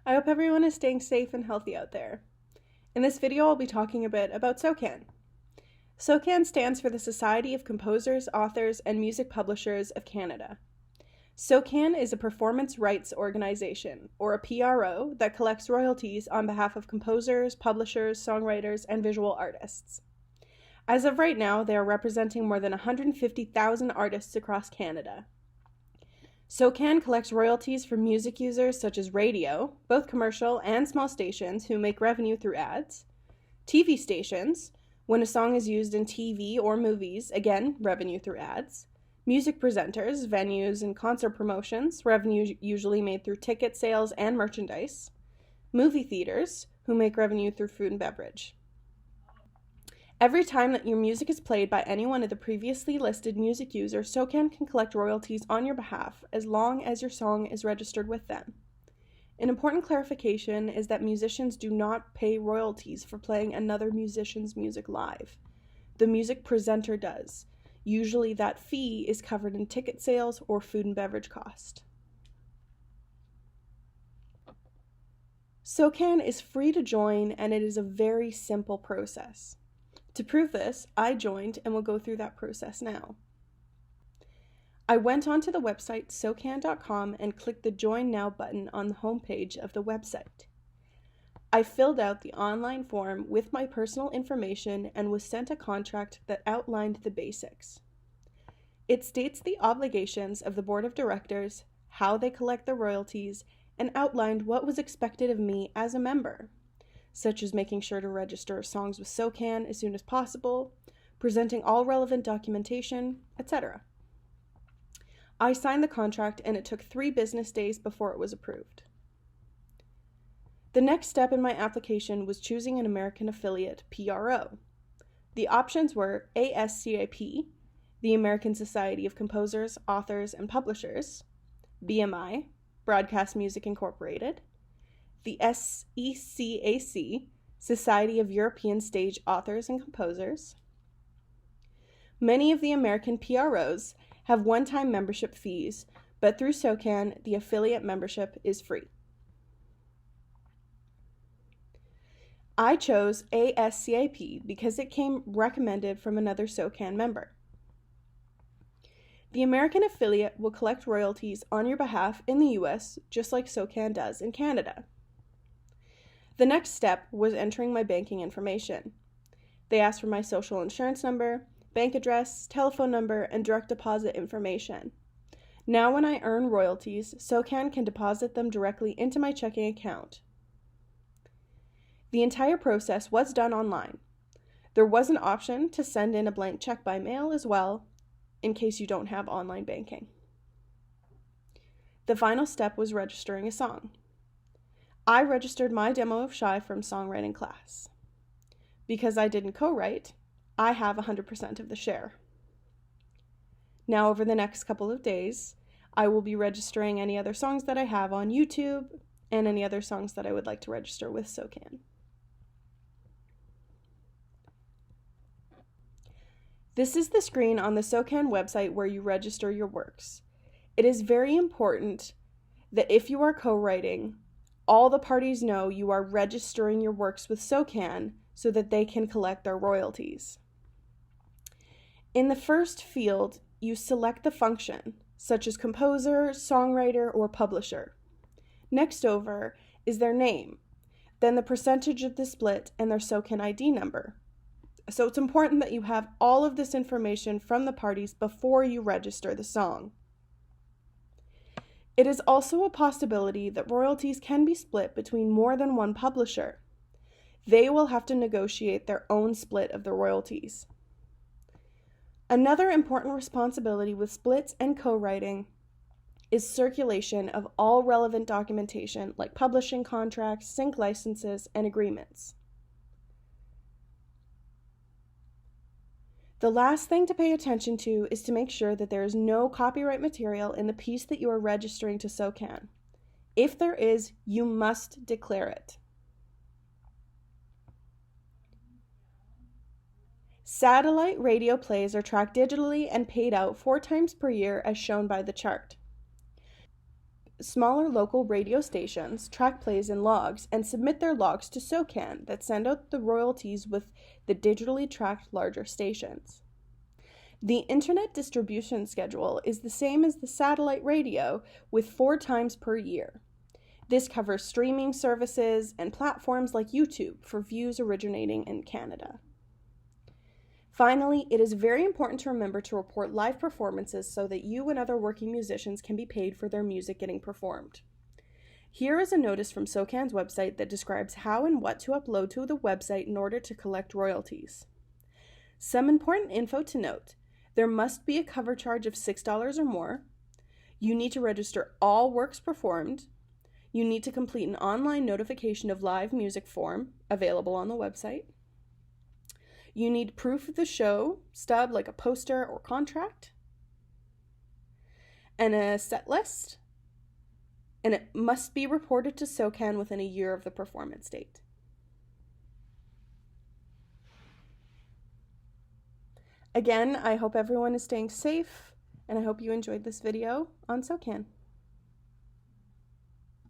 I hope everyone is staying safe and healthy out there. In this video, I'll be talking a bit about SOCAN. SOCAN stands for the Society of Composers, Authors, and Music Publishers of Canada. SOCAN is a performance rights organization, or a PRO, that collects royalties on behalf of composers, publishers, songwriters, and visual artists. As of right now, they are representing more than 150,000 artists across Canada. SOCAN collects royalties from music users such as radio, both commercial and small stations who make revenue through ads, TV stations, when a song is used in TV or movies, again, revenue through ads, music presenters, venues, and concert promotions, revenue usually made through ticket sales and merchandise, movie theaters, who make revenue through food and beverage. Every time that your music is played by any one of the previously listed music users, SOCAN can collect royalties on your behalf as long as your song is registered with them. An important clarification is that musicians do not pay royalties for playing another musician's music live. The music presenter does. Usually that fee is covered in ticket sales or food and beverage cost. SOCAN is free to join, and it is a very simple process. To prove this, I joined and will go through that process now. I went onto the website SOCAN.com and clicked the Join Now button on the homepage of the website. I filled out the online form with my personal information and was sent a contract that outlined the basics. It states the obligations of the board of directors, how they collect the royalties, and outlined what was expected of me as a member, such as making sure to register songs with SOCAN as soon as possible, presenting all relevant documentation, etc. I signed the contract and it took 3 business days before it was approved. The next step in my application was choosing an American affiliate PRO. The options were ASCAP, the American Society of Composers, Authors, and Publishers, BMI, Broadcast Music Incorporated, the SECAC, Society of European Stage Authors and Composers. Many of the American PROs have one-time membership fees, but through SOCAN, the affiliate membership is free. I chose ASCAP because it came recommended from another SOCAN member. The American affiliate will collect royalties on your behalf in the US, just like SOCAN does in Canada. The next step was entering my banking information. They asked for my social insurance number, bank address, telephone number, and direct deposit information. Now when I earn royalties, SOCAN can deposit them directly into my checking account. The entire process was done online. There was an option to send in a blank check by mail as well, in case you don't have online banking. The final step was registering a song. I registered my demo of Shy from songwriting class. Because I didn't co-write, I have 100% of the share. Now over the next couple of days, I will be registering any other songs that I have on YouTube and any other songs that I would like to register with SOCAN. This is the screen on the SOCAN website where you register your works. It is very important that if you are co-writing, all the parties know you are registering your works with SOCAN so that they can collect their royalties. In the first field, you select the function, such as composer, songwriter, or publisher. Next over is their name, then the percentage of the split and their SOCAN ID number. So it's important that you have all of this information from the parties before you register the song. It is also a possibility that royalties can be split between more than one publisher. They will have to negotiate their own split of the royalties. Another important responsibility with splits and co-writing is circulation of all relevant documentation like publishing contracts, sync licenses, and agreements. The last thing to pay attention to is to make sure that there is no copyright material in the piece that you are registering to SOCAN. If there is, you must declare it. Satellite radio plays are tracked digitally and paid out 4 times per year as shown by the chart. smaller local radio stations track plays and logs and submit their logs to SOCAN that send out the royalties with the digitally tracked larger stations. The internet distribution schedule is the same as the satellite radio with 4 times per year. This covers streaming services and platforms like YouTube for views originating in Canada. Finally, it is very important to remember to report live performances so that you and other working musicians can be paid for their music getting performed. Here is a notice from SOCAN's website that describes how and what to upload to the website in order to collect royalties. Some important info to note: there must be a cover charge of $6 or more. You need to register all works performed. You need to complete an online notification of live music form available on the website. You need proof of the show stub, like a poster or contract, and a set list, and it must be reported to SOCAN within a year of the performance date. Again, I hope everyone is staying safe, and I hope you enjoyed this video on SOCAN.